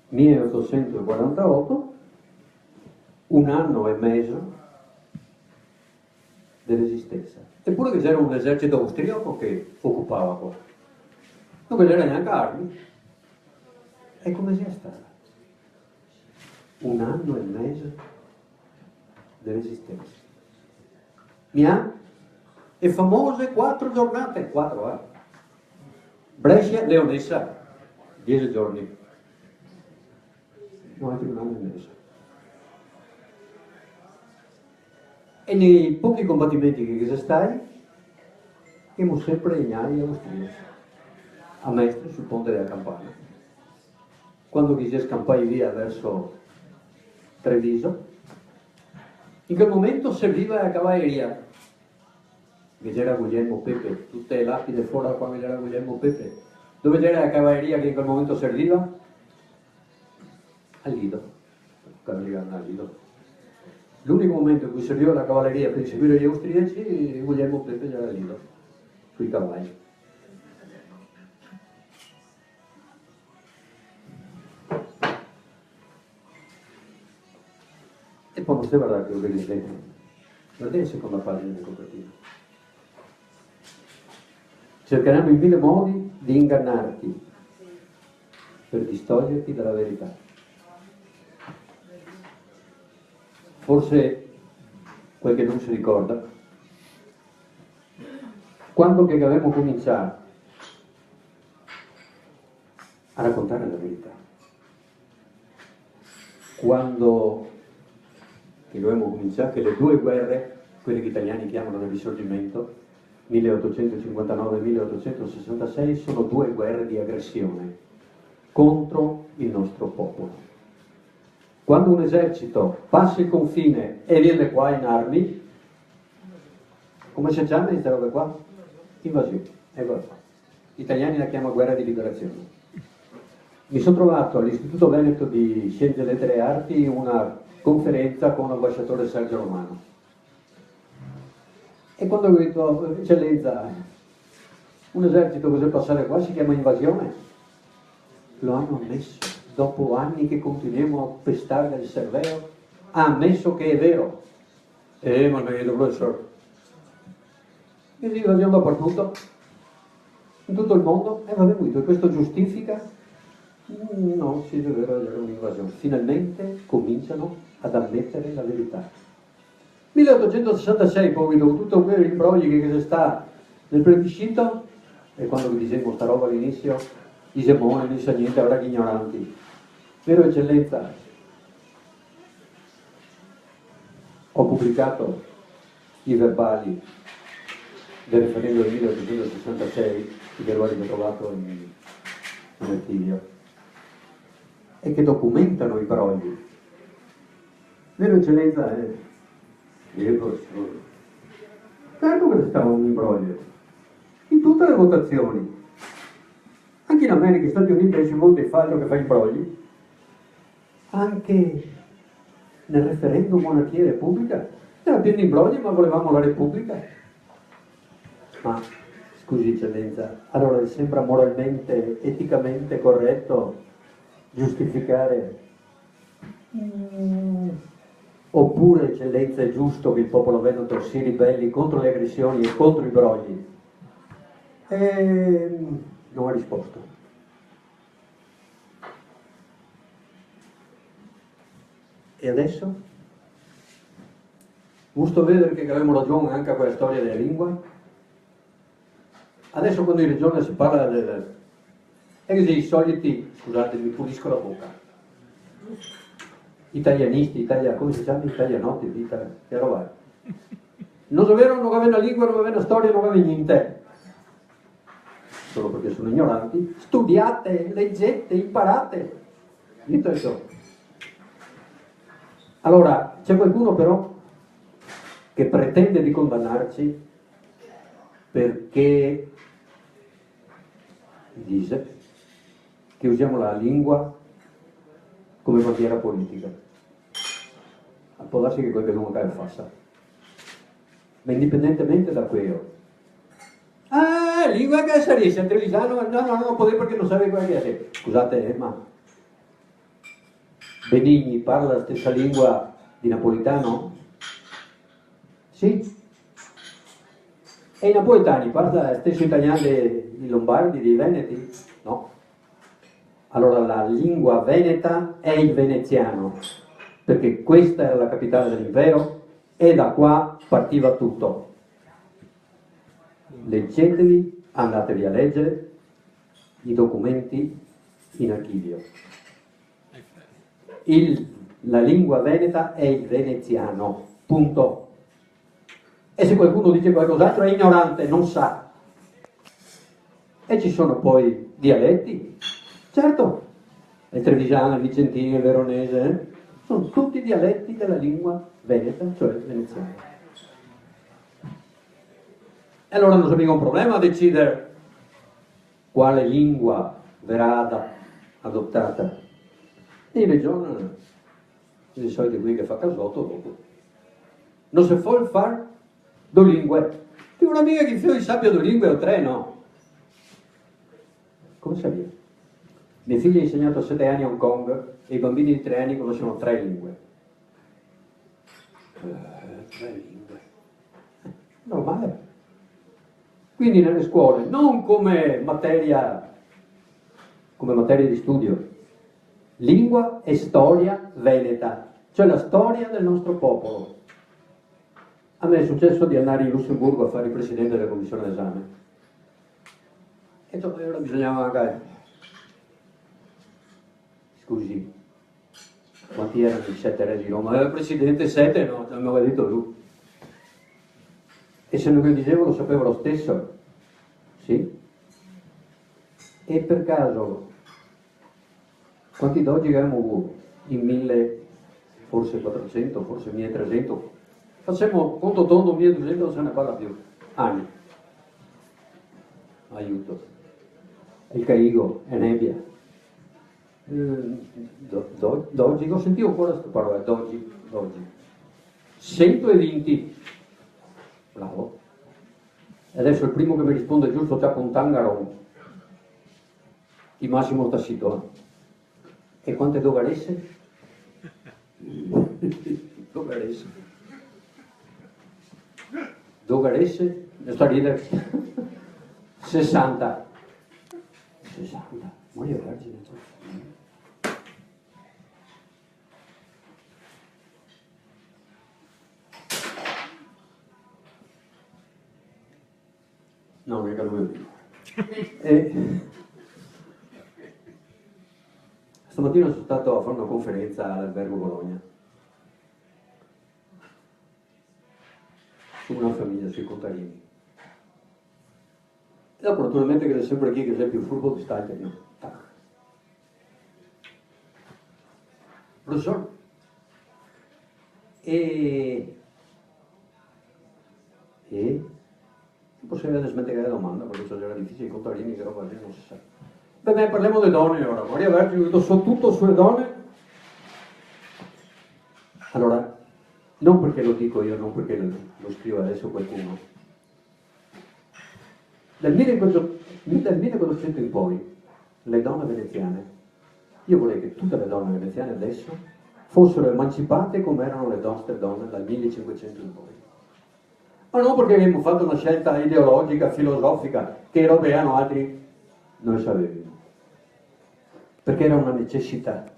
1848, un anno e mezzo di resistenza. Eppure che c'era un esercito austriaco che occupava qua. Non c'era neanche armi. E come sia stata? Un anno e mezzo di resistenza. E famose 4 giornate, 4 anni. Brescia, Leonessa, 10 giorni. No, anche un anno e mezzo. E nei pochi combattimenti che ci stai, abbiamo sempre gli aria austriaci, a Mestre sul ponte della Campana. Quando si scampai via verso Treviso, in quel momento serviva la cavalleria, che c'era Guglielmo Pepe, tutte le lapide fuori qua c'era Guglielmo Pepe. Dove c'era la cavalleria che in quel momento serviva? Al Lido, cavalleria al Lido. L'unico momento in cui serviva la cavalleria per inseguire gli austriaci, Guglielmo Pepe era al Lido, sui cavalli. E poi non si guarda che lo vedi dentro. Guardate la seconda pagina del copertino. Cercheranno in 1000 modi di ingannarti per distoglierti dalla verità. Forse quel che non si ricorda, quando che avevamo cominciato a raccontare la verità, quando che dovevamo cominciare che le 2 guerre, quelle che gli italiani chiamano del risorgimento, 1859-1866, sono 2 guerre di aggressione contro il nostro popolo. Quando un esercito passa il confine e viene qua in armi, come si chiama questa roba qua? Invasione. Eccola qua. Gli italiani la chiamano guerra di liberazione. Mi sono trovato all'Istituto Veneto di Scienze, Lettere e Arti una conferenza con l'ambasciatore Sergio Romano. E quando ho detto, eccellenza, un esercito così passare qua si chiama invasione? Lo hanno ammesso. Dopo anni che continuiamo a pestare nel cervello, ha ammesso che è vero. Ma mi vedo professore. E l'invasione dappertutto, in tutto il mondo, e vabbè, e questo giustifica? No, sì, è vero, era un'invasione. Finalmente cominciano ad ammettere la verità. 1866, poi dopo tutto quel imbrogli che c'è sta nel plebiscito, e quando vi dicevo sta roba all'inizio, dice non sa niente, avrà gli ignoranti. Vero eccellenza, ho pubblicato i verbali del referendum del 1866, che lo avete trovato in archivio, e che documentano i brogli. Vero eccellenza, certo che stava un imbroglio in tutte le votazioni, anche in America, negli Stati Uniti si vota il fallo che fa i brogli, anche nel referendum monarchia e repubblica era pieno di imbrogli, ma volevamo la repubblica. Ma scusi eccellenza, allora sembra moralmente, eticamente corretto giustificare? Oppure eccellenza è giusto che il popolo veneto si ribelli contro le aggressioni e contro i brogli? Non ha risposto. E adesso? Gusto vedere che avevamo ragione anche a quella storia della lingua? Adesso quando in regione si parla del... è così, i soliti, scusate, mi pulisco la bocca, italianisti, come si chiama? Italianotti, che roba è? Non avevano una lingua, non avevano una storia, non avevano niente. Solo perché sono ignoranti. Studiate, leggete, imparate. Niente ciò. Allora, c'è qualcuno però che pretende di condannarci perché dice che usiamo la lingua come bandiera politica. Può darsi che qualcuno non faccia. Ma indipendentemente da quello, lingua che si riesce a Trevisano? No, non può dire perché non sa quella che è. Scusate, ma Benigni parla la stessa lingua di napolitano? Sì. E i napoletani parlano lo stesso italiano dei lombardi, dei veneti? No. Allora la lingua veneta è il veneziano, perché questa era la capitale dell'impero e da qua partiva tutto. Leggetevi, andatevi a leggere i documenti in archivio. La lingua veneta è il veneziano, punto. E se qualcuno dice qualcos'altro è ignorante, non sa. E ci sono poi dialetti, certo, il trevigiano, il vicentino, il veronese, sono tutti dialetti della lingua veneta, cioè veneziana. E allora non c'è mica un problema a decidere quale lingua verrà adottata. In regione, di solito qui che fa casotto, dopo. Non si può fare due lingue. Che una amica che io sappia due lingue o tre, no. Come sai? Mio figlio ha insegnato a 7 anni a Hong Kong e i bambini di 3 anni conoscono 3 lingue. 3 lingue. Normale. Quindi nelle scuole, non come materia di studio, lingua e storia veneta, cioè la storia del nostro popolo. A me è successo di andare in Lussemburgo a fare il presidente della commissione d'esame. E allora bisognava magari... Scusi, quanti erano i 7 re di Roma? Era il presidente 7, no, l'aveva detto lui. E se non lo dicevo lo sapevo lo stesso, sì? E per caso, quanti dogi abbiamo avuto? In 1000, forse 400, forse 1300? Facciamo conto tondo 1200, non se ne parla più. Anni. Aiuto. Il Caigo, è nebbia. Dogi, ho sentito ancora questa parola, dogi. 120. Bravo. E adesso il primo che mi risponde giusto c'ha un tangaron. Di Massimo Tassitone. E quante dogaresse? Dogaresse? Ne sto a ridere. 60. 60. Maria Vergine. No, mica lui. Stamattina sono stato a fare una conferenza all'Albergo Bologna su una famiglia, sui contadini. E dopo naturalmente che c'è sempre chi che è più furbo di stare no. Professore, possiamo smettere la domanda perché era difficile i contadini che roba lì non si sa. Beh, parliamo delle donne ora. Maria Vergine, so tutto sulle donne. Allora, non perché lo dico io, non perché lo scrivo adesso qualcuno. Dal 1400 in poi, le donne veneziane, io vorrei che tutte le donne veneziane adesso fossero emancipate come erano le nostre donne dal 1500 in poi. Ma non perché abbiamo fatto una scelta ideologica, filosofica, che robe erano altri, non sapevamo. Perché era una necessità.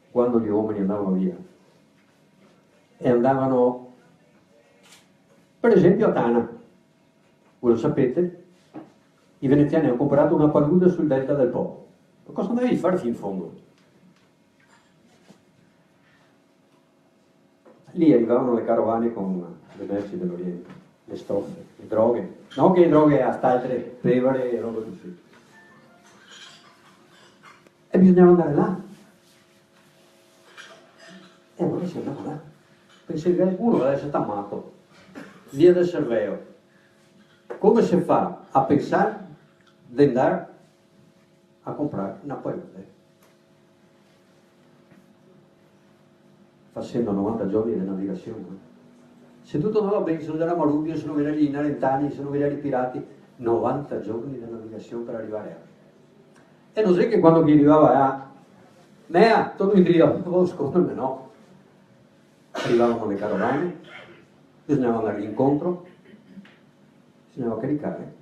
Quando gli uomini andavano via e andavano, per esempio, a Tana, voi lo sapete, i veneziani hanno comprato una palude sul delta del Po. Ma cosa andavi a fare fino in fondo? Lì arrivavano le carovane con le merci dell'Oriente, le stoffe, le droghe. Non che le droghe a altre pevere e roba così. E bisognava andare là. E allora si andava là. Pensi che uno deve essere amato. Via del Cerveo. Come si fa a pensare di andare a comprare una palude? Facendo 90 giorni di navigazione. Se tutto andava bene, se non c'era Marubio, se non vedeva gli Narentani, se non vedeva i pirati, 90 giorni di navigazione per arrivare a. E non è che quando chi arrivava a Mea, tutto in Dio, secondo me no. Arrivavano le carovane, bisognava andare incontro, bisognava caricare.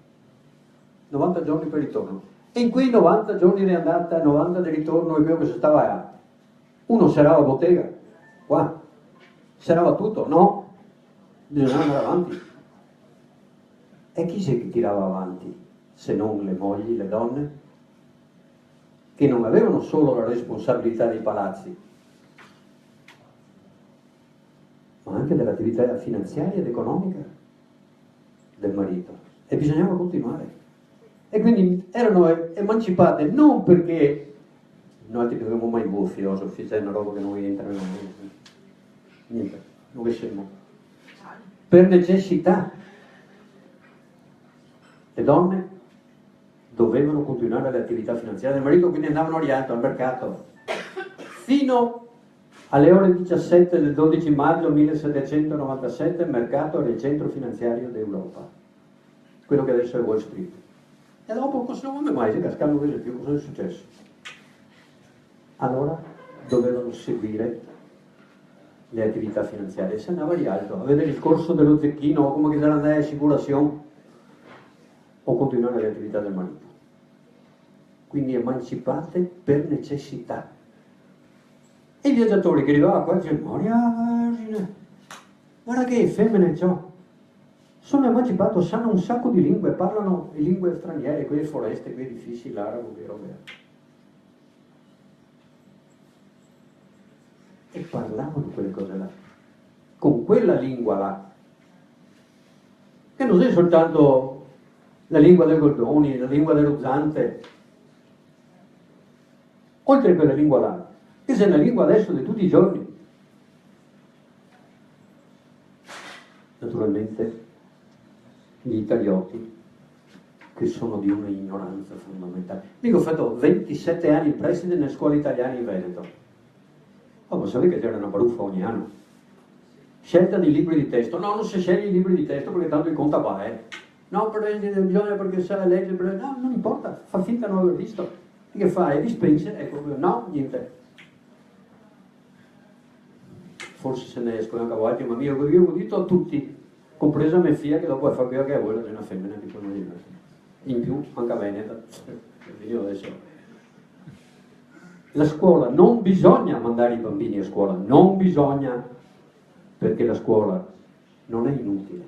90 giorni per ritorno. E in quei 90 giorni di andata, 90 di ritorno, è quello che si stava a. Uno serrava bottega, qua. Serrava tutto, no. Bisognava andare avanti. E chi c'è che tirava avanti, se non le mogli, le donne, che non avevano solo la responsabilità dei palazzi, ma anche dell'attività finanziaria ed economica del marito. E bisognava continuare. E quindi erano emancipate non perché noi ti abbiamo mai buon filosofi, c'è una roba che non entra, niente, non siamo. Per necessità. Le donne dovevano continuare le attività finanziarie del marito, quindi andavano al mercato fino alle ore 17 del 12 maggio 1797, il mercato era il centro finanziario d'Europa, quello che adesso è Wall Street. E dopo cosa non mai si cascano più, cosa è successo? Allora dovevano seguire le attività finanziarie, se andava di alto, a vedere il corso dello zecchino o come che sarà andare assicurazione o continuare le attività del marito. Quindi emancipate per necessità. E i viaggiatori che arrivavano qua dicevano, guarda che femmine ciò, sono emancipato, sanno un sacco di lingue, parlano le lingue straniere, quelle foreste, quei edifici, l'arabo, quei robe. E parlavano quelle cose là, con quella lingua là, che non è soltanto la lingua dei Goldoni, la lingua dello Zante, oltre a quella lingua là, che è la lingua adesso di tutti i giorni. Naturalmente gli italioti, che sono di una ignoranza fondamentale. Io ho fatto 27 anni il preside nelle scuole italiane in Veneto. Oh, ma sapete che c'era una baruffa ogni anno? Scelta di libri di testo. No, non si sceglie i libri di testo perché tanto il conta va, No, bisogna perché sa leggere, no, non importa, fa finta di non aver visto. E che fa? E dispense? Ecco, no, niente. Forse se ne escono anche a volte, ma io ho udito a tutti, compresa mia figlia che dopo fa quello che vuole, è una femmina di quello di me. In più, anche a Veneta, io adesso. La scuola, non bisogna mandare i bambini a scuola, non bisogna, perché la scuola non è inutile,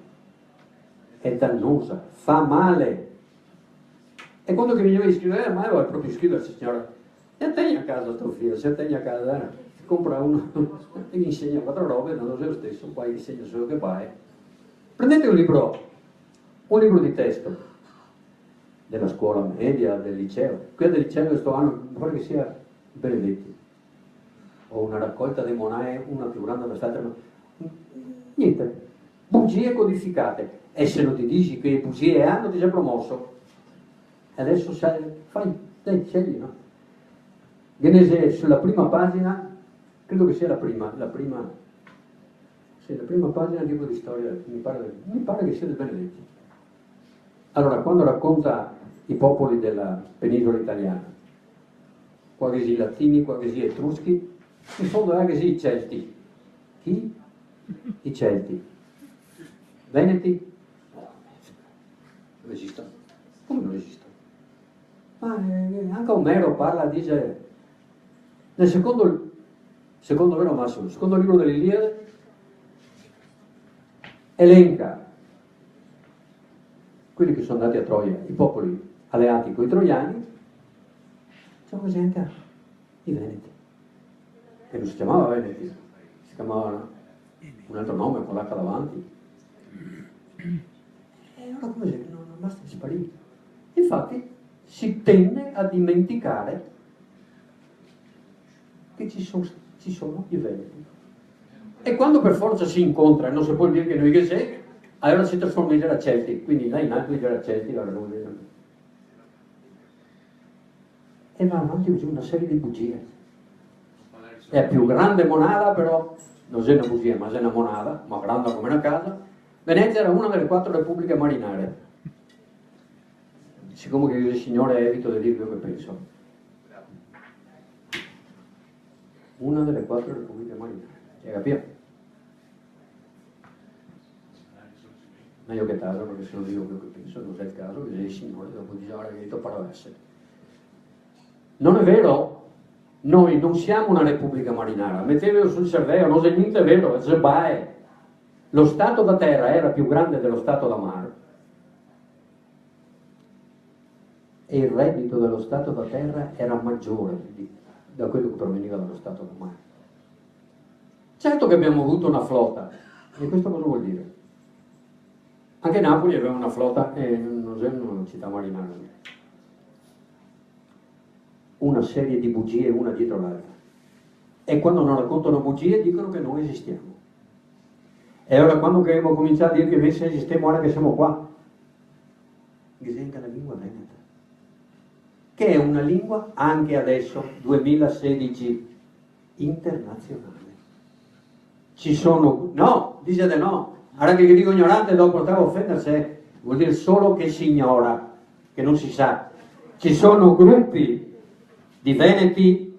è dannosa, fa male. E quando che veniva a iscrivere, mai vuole proprio iscriversi, signora, e tegni a casa sto figlio, se tegni a casa, compra uno e gli insegna 4 robe, non lo stesso, poi gli insegna solo che fai. Prendete un libro di testo della scuola media, del liceo, qui del liceo questo anno, mi pare che sia Benedetti, o una raccolta dei Monae, una più grande dell'altra, niente, bugie codificate. E se non ti dici che bugie hanno, ti sei promosso. E adesso sai, dai, scegli, no? Genese sulla prima pagina, credo che sia la prima pagina del libro di storia, mi pare che sia del Benedetti. Allora, quando racconta i popoli della penisola italiana, qua che si latini, qua che si etruschi, in fondo è che si i Celti. Chi? I Celti. Veneti? Non esistono. Come non esistono? Ma anche Omero parla, dice, nel secondo vero Massimo, il secondo libro dell'Iliade, elenca quelli che sono andati a Troia, i popoli alleati con i troiani, sono così anche i Veneti, che non si chiamava Veneti, si chiamava un altro nome con l'H davanti. E allora come se non basta sparire. Infatti si tende a dimenticare che ci sono i Veneti. E quando per forza si incontra, non si può dire che noi che sei, allora si trasforma in era Celti, quindi là in alto in era Celti, allora non vedo. E va avanti così una serie di bugie. È più grande monada, però non è una bugia, ma è una monada, ma grande come una casa. Venezia era una delle 4 repubbliche marinare. Siccome che io il Signore evito di dirvi quello che penso. Una delle 4 repubbliche marinare. Hai capito? Ma io che caso, perché se non dico quello che penso, non è il caso che il Signore dopo dice ora che detto paraverse. Non è vero? Noi non siamo una repubblica marinara, mettetelo sul cervello, non è niente vero, è sbaglio. Lo stato da terra era più grande dello stato da mare e il reddito dello stato da terra era maggiore da quello che proveniva dallo stato da mare. Certo che abbiamo avuto una flotta, e questo cosa vuol dire? Anche Napoli aveva una flotta e non è una città marinara. Una serie di bugie una dietro l'altra. E quando non raccontano bugie dicono che non esistiamo. E ora quando abbiamo cominciato a dire che invece esistiamo, ora che siamo qua, disegna la lingua veneta, che è una lingua anche adesso, 2016, internazionale. Ci sono, no, dice di no, ora che dico ignorante dopo portare a offendersi, vuol dire solo che si ignora, che non si sa. Ci sono gruppi di veneti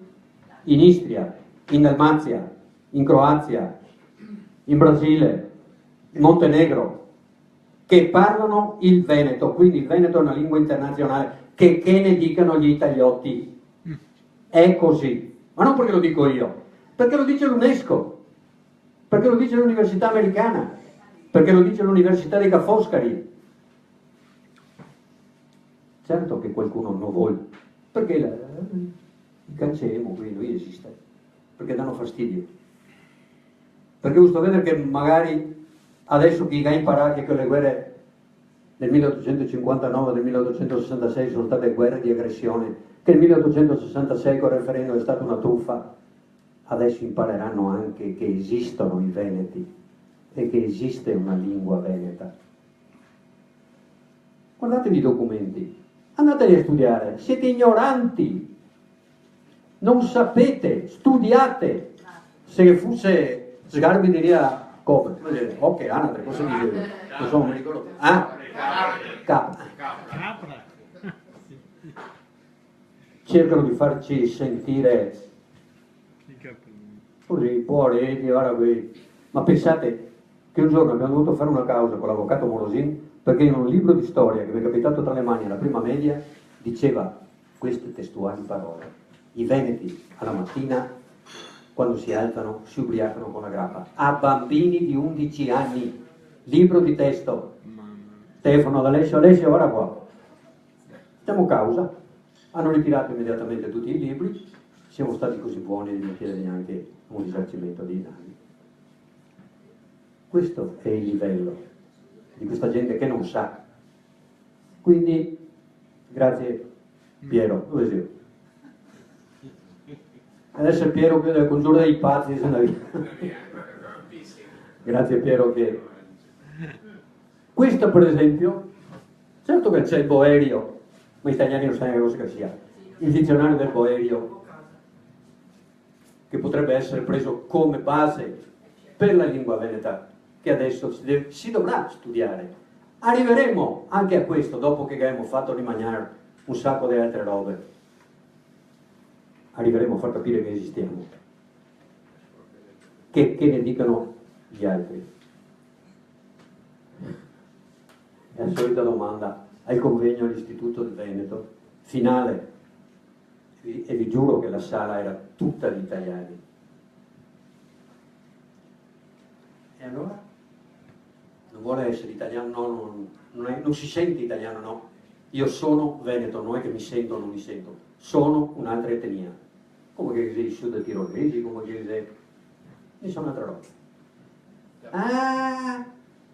in Istria, in Dalmazia, in Croazia, in Brasile, in Montenegro, che parlano il veneto, quindi il veneto è una lingua internazionale, che ne dicano gli italiotti. È così, ma non perché lo dico io, perché lo dice l'UNESCO, perché lo dice l'Università Americana, perché lo dice l'Università di Ca' Foscari. Certo che qualcuno non vuole, perché il cancelliamo qui, non esiste, perché danno fastidio. Perché giusto vedere che magari adesso chi ha imparato che le guerre del 1859 e del 1866 sono state guerre di aggressione, che il 1866 con il referendum è stata una truffa, adesso impareranno anche che esistono i veneti e che esiste una lingua veneta. Guardatevi i documenti, andateli a studiare, siete ignoranti, non sapete, studiate. Se fosse Sgarbi diria come? Ok, Anatre, cosa dicevo? Non so, mi ricordo. Ah? Capra. Cercano di farci sentire così, fuori, guarda qui. Ma pensate che un giorno abbiamo dovuto fare una causa con l'avvocato Morosin perché in un libro di storia che mi è capitato tra le mani alla prima media diceva queste testuali parole: i veneti alla mattina quando si alzano si ubriacano con la grappa a bambini di 11 anni. Libro di testo. Stefano D'Alessio, ora qua facciamo causa, hanno ritirato immediatamente tutti i libri, siamo stati così buoni di non chiedere neanche un risarcimento dei danni. Questo è il livello di questa gente che non sa. Quindi grazie Piero, dove sei? Adesso è Piero che deve congiurare dei pazzi di vita. Grazie Piero che... Questo per esempio, certo che c'è il Boerio, ma gli italiani non sanno che cosa che sia, il dizionario del Boerio, che potrebbe essere preso come base per la lingua veneta, che adesso si dovrà studiare. Arriveremo anche a questo dopo che abbiamo fatto rimanere un sacco di altre robe. Arriveremo a far capire che esistiamo, che ne dicano gli altri. È la solita domanda al convegno all'Istituto del Veneto, finale, e vi giuro che la sala era tutta di italiani. E allora? Non vuole essere italiano, no, non si sente italiano, no. Io sono veneto, non è che mi sento o non mi sento, sono un'altra etnia. Come che sei sud tirolesi, come che sei... Io sono un'altra roba. Ah,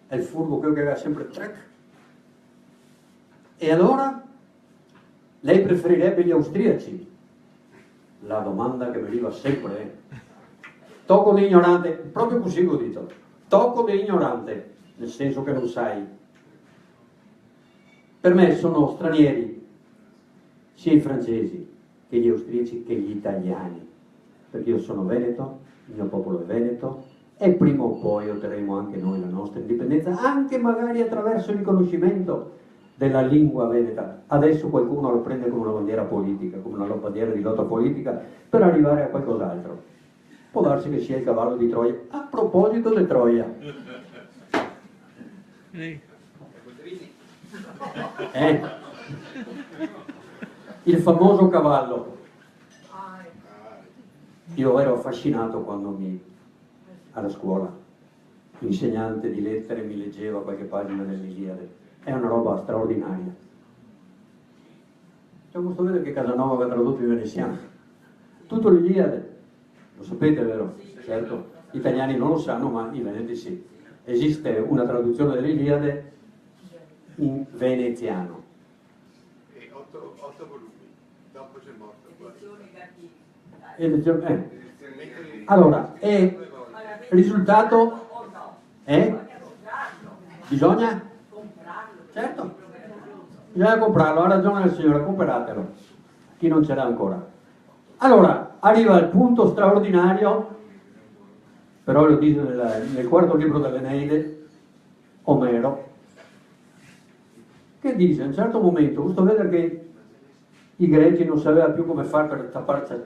è il furbo quello che aveva sempre trek. E allora? Lei preferirebbe gli austriaci? La domanda che veniva sempre è: tocco di ignorante, proprio così l'ho detto, tocco di ignorante, nel senso che non sai. Per me sono stranieri sia i francesi che gli austriaci che gli italiani, perché io sono veneto, il mio popolo è veneto, e prima o poi otterremo anche noi la nostra indipendenza, anche magari attraverso il riconoscimento della lingua veneta. Adesso qualcuno lo prende come una bandiera politica, come una bandiera di lotta politica, per arrivare a qualcos'altro. Può darsi che sia il cavallo di Troia. A proposito di Troia, il famoso cavallo. Io ero affascinato quando alla scuola l'insegnante di lettere mi leggeva qualche pagina dell'Iliade. È una roba straordinaria. C'è gusto vedere che Casanova aveva tradotto in veneziano tutto l'Iliade. Lo sapete, vero? Certo, gli italiani non lo sanno, ma i veneti sì. Esiste una traduzione dell'Iliade in veneziano. E 8 volumi, dopo c'è morto. Allora, il risultato è? Bisogna? Certo, bisogna comprarlo, ha ragione il signore, comperatelo, chi non ce l'ha ancora. Allora, arriva il punto straordinario, però lo dice nel quarto libro dell'Eneide, Omero, che dice a un certo momento, giusto vedere che i greci non sapevano più come fare per tappare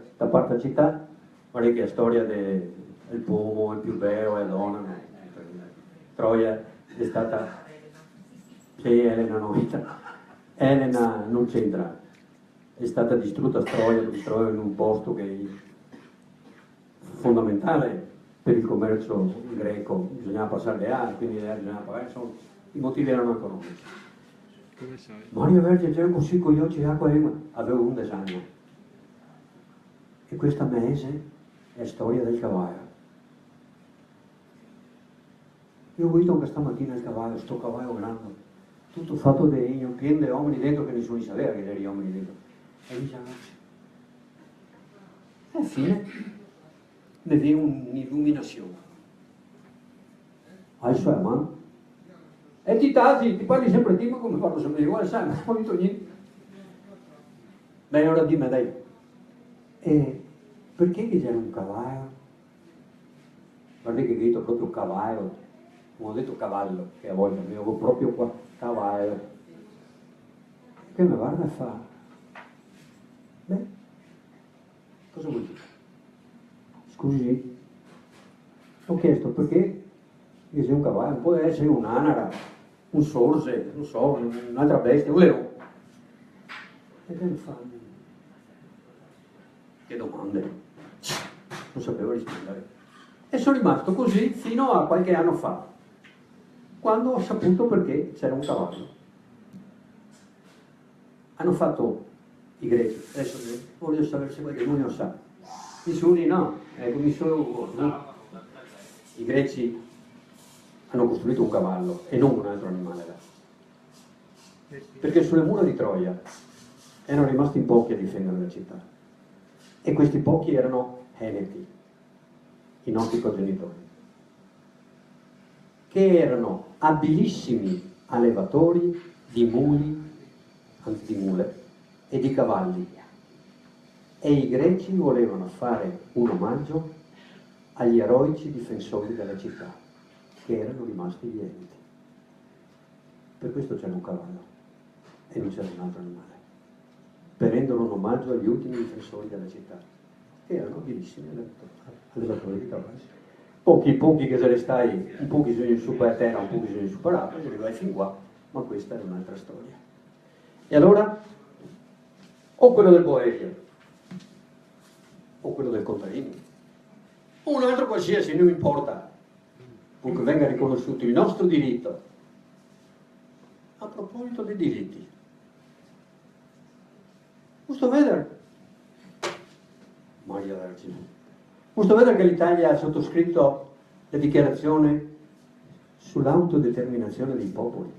la città, guarda che la storia del pomo, il più bello, e donna, Troia è stata, sì, Elena Elena non c'entra, è stata distrutta Troia in un posto che è fondamentale per il commercio greco, bisognava passare le acque, quindi bisognava pagare, insomma, i motivi erano economici. Maria Vergine c'era così con gli occhi d'acqua, avevo 11 anni. E questa mese è storia del cavallo. Io ho visto questa mattina il cavallo, sto cavallo grande, tutto fatto di legno, pieno di uomini dentro che nessuno sapeva che c'erano uomini dentro. E diciamo, alla fine ne viene un'illuminazione. Hai sua mano? E ti tasi, ti parli sempre di, ma come parlo sempre uguale, sai, non ho detto niente. Bene, ora dimmi, dai. E perché che c'era un cavallo? Guarda che ho detto proprio cavallo, non ho detto cavallo, che a volte mi avevo proprio qua, cavallo. Che mi guarda e fa? Beh, cosa vuol dire? Scusi, ho chiesto perché che sia un cavallo, può essere un'anara, un sorse, non so, un'altra bestia, un leone. E che mi fanno? Che domande? Non sapevo rispondere. E sono rimasto così fino a qualche anno fa, quando ho saputo perché c'era un cavallo. Hanno fatto i greci, adesso voglio sapere se qualcuno lo sa. I suni no, no. I greci hanno costruito un cavallo e non un altro animale là. Perché sulle mura di Troia erano rimasti in pochi a difendere la città. E questi pochi erano Eneti, i nostri progenitori, che erano abilissimi allevatori di muli, anzi di mule, e di cavalli. E i greci volevano fare un omaggio agli eroici difensori della città, che erano rimasti gli Eneti. Per questo c'era un cavallo e non c'era un altro animale, per rendere un omaggio agli ultimi difensori della città, che erano abilissimi allevatori di cavalli. Pochi che se ne stai, un po' bisogna su per terra, un po' bisogna su per acqua, se li vai fin qua, ma questa è un'altra storia. E allora, o quello del Boerio, o quello del contadino, o un altro qualsiasi, non importa, purché venga riconosciuto il nostro diritto. A proposito dei diritti, giusto vedere, Maria Vergine, giusto vedere che l'Italia ha sottoscritto la dichiarazione sull'autodeterminazione dei popoli.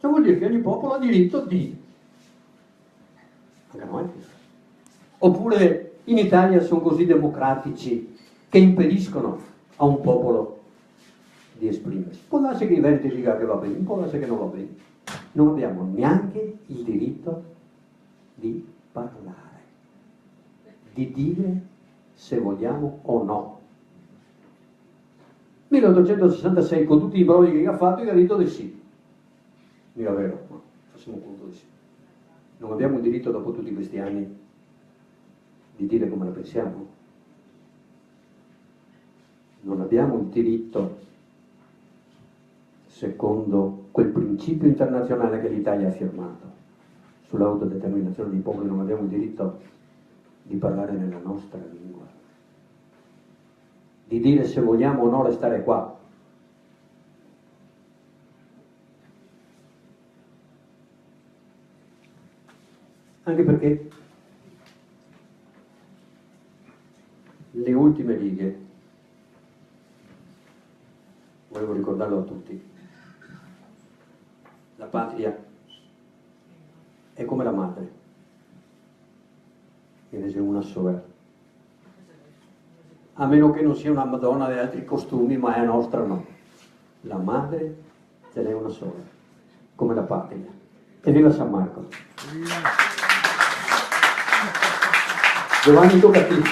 Ciò vuol dire che ogni popolo ha diritto di, anche noi. Oppure in Italia sono così democratici che impediscono a un popolo di esprimersi. Può darsi che i vertici dica che va bene, può darsi che non va bene. Non abbiamo neanche il diritto di parlare, di dire se vogliamo o no. 1866, con tutti i brogli che ha fatto, io ho detto di sì. Mica vero, no, facciamo conto di sì. Non abbiamo il diritto, dopo tutti questi anni, di dire come la pensiamo. Non abbiamo il diritto, secondo quel principio internazionale che l'Italia ha firmato, sull'autodeterminazione dei popoli, non abbiamo il diritto di parlare nella nostra lingua, di dire se vogliamo o no restare qua. Anche perché le ultime righe, volevo ricordarlo a tutti, la patria è come la madre, ed è una sola. A meno che non sia una Madonna di altri costumi, ma è nostra no. La madre ce n'è una sola, come la patria. E viva San Marco. Giovanni, tocca a te.